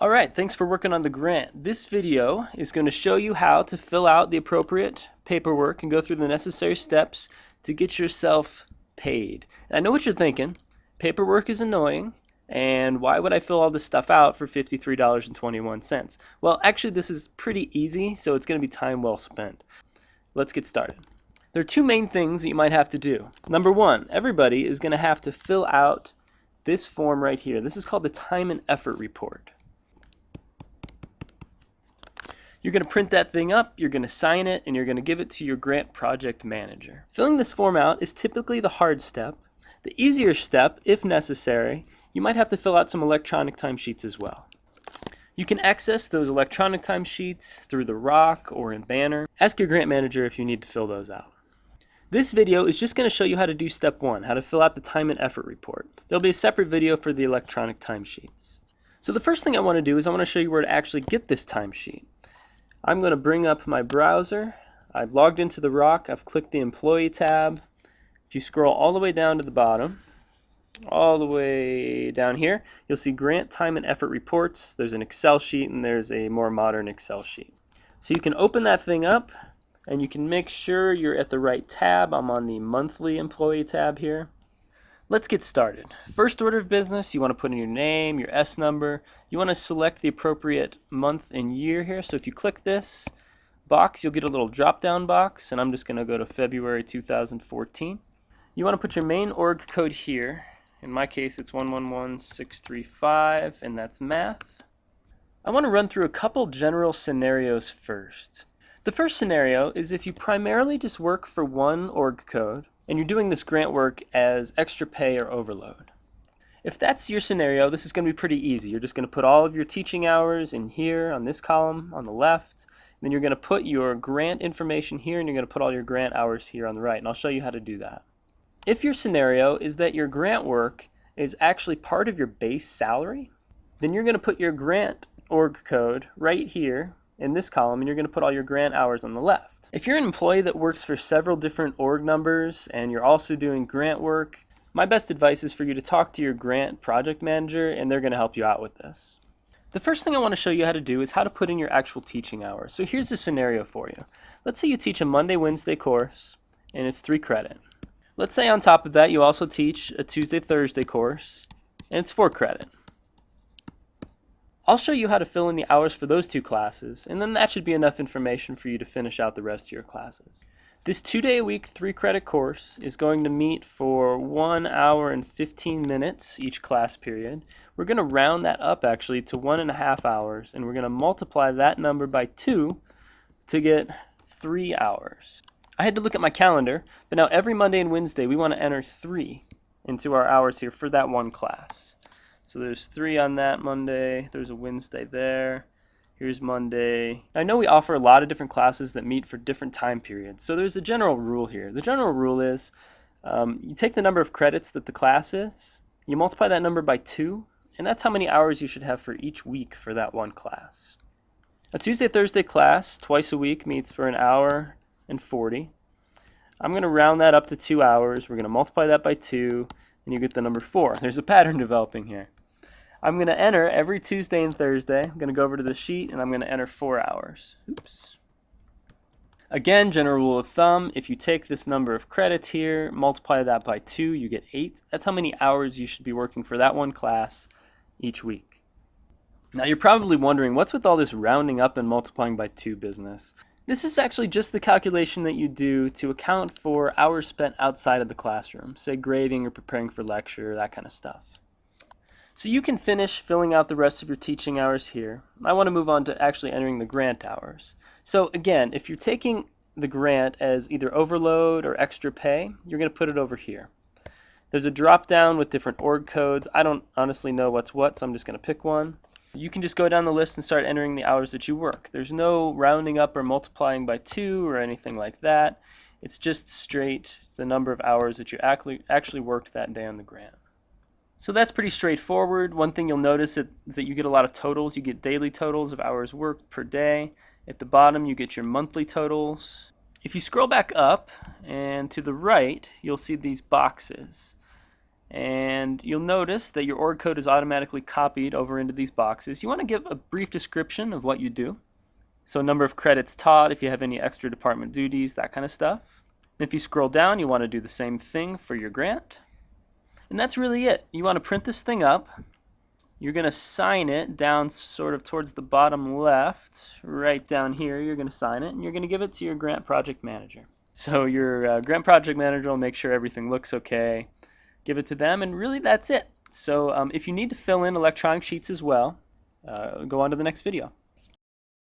Alright, thanks for working on the grant. This video is going to show you how to fill out the appropriate paperwork and go through the necessary steps to get yourself paid. And I know what you're thinking. Paperwork is annoying, and why would I fill all this stuff out for $53.21? Well, actually this is pretty easy, so it's going to be time well spent. Let's get started. There are two main things that you might have to do. Number one, everybody is going to have to fill out this form right here. This is called the time and effort report. You're going to print that thing up, you're going to sign it, and you're going to give it to your grant project manager. Filling this form out is typically the hard step. The easier step, if necessary, you might have to fill out some electronic timesheets as well. You can access those electronic timesheets through the Rock or in Banner. Ask your grant manager if you need to fill those out. This video is just going to show you how to do step one, how to fill out the time and effort report. There'll be a separate video for the electronic timesheets. So the first thing I want to do is I want to show you where to actually get this timesheet. I'm going to bring up my browser. I've logged into the Rock. I've clicked the Employee tab. If you scroll all the way down to the bottom, all the way down here, you'll see Grant Time and Effort Reports. There's an Excel sheet and there's a more modern Excel sheet. So you can open that thing up and you can make sure you're at the right tab. I'm on the Monthly Employee tab here. Let's get started. First order of business, you want to put in your name, your S number. You want to select the appropriate month and year here. So if you click this box, you'll get a little drop-down box, and I'm just going to go to February 2014. You want to put your main org code here. In my case, it's 111635, and that's math. I want to run through a couple general scenarios first. The first scenario is if you primarily just work for one org code, and you're doing this grant work as extra pay or overload. If that's your scenario, this is going to be pretty easy. You're just going to put all of your teaching hours in here on this column on the left, and then you're going to put your grant information here, and you're going to put all your grant hours here on the right, and I'll show you how to do that. If your scenario is that your grant work is actually part of your base salary, then you're going to put your grant org code right here in this column, and you're going to put all your grant hours on the left. If you're an employee that works for several different org numbers and you're also doing grant work, my best advice is for you to talk to your grant project manager, and they're going to help you out with this. The first thing I want to show you how to do is how to put in your actual teaching hours. So here's a scenario for you. Let's say you teach a Monday-Wednesday course and it's 3 credit. Let's say on top of that you also teach a Tuesday-Thursday course and it's 4 credit. I'll show you how to fill in the hours for those 2 classes, and then that should be enough information for you to finish out the rest of your classes. This 2-day-a-week 3 credit course is going to meet for 1 hour and 15 minutes each class period. We're going to round that up actually to 1.5 hours, and we're going to multiply that number by 2 to get 3 hours. I had to look at my calendar, but now every Monday and Wednesday we want to enter 3 into our hours here for that one class. So there's 3 on that Monday, there's a Wednesday there, here's Monday. I know we offer a lot of different classes that meet for different time periods, so there's a general rule here. The general rule is you take the number of credits that the class is, you multiply that number by 2, and that's how many hours you should have for each week for that one class. A Tuesday-Thursday class twice a week meets for 1 hour and 40. I'm going to round that up to 2 hours. We're going to multiply that by 2, and you get the number 4. There's a pattern developing here. I'm going to enter every Tuesday and Thursday. I'm going to go over to the sheet and I'm going to enter 4 hours. Oops. Again, general rule of thumb, if you take this number of credits here, multiply that by 2, you get 8. That's how many hours you should be working for that one class each week. Now you're probably wondering, what's with all this rounding up and multiplying by 2 business? This is actually just the calculation that you do to account for hours spent outside of the classroom, say grading or preparing for lecture, that kind of stuff. So you can finish filling out the rest of your teaching hours here. I want to move on to actually entering the grant hours. So again, if you're taking the grant as either overload or extra pay, you're going to put it over here. There's a drop down with different org codes. I don't honestly know what's what, so I'm just going to pick one. You can just go down the list and start entering the hours that you work. There's no rounding up or multiplying by 2 or anything like that. It's just straight the number of hours that you actually worked that day on the grant. So that's pretty straightforward. One thing you'll notice is that you get a lot of totals. You get daily totals of hours worked per day. At the bottom you get your monthly totals. If you scroll back up and to the right, you'll see these boxes. And you'll notice that your org code is automatically copied over into these boxes. You want to give a brief description of what you do. So number of credits taught, if you have any extra department duties, that kind of stuff. And if you scroll down, you want to do the same thing for your grant. And that's really it. You want to print this thing up. You're going to sign it down sort of towards the bottom left, right down here. You're going to sign it, and you're going to give it to your grant project manager. So your grant project manager will make sure everything looks okay. Give it to them, and really that's it. So if you need to fill in electronic sheets as well, go on to the next video.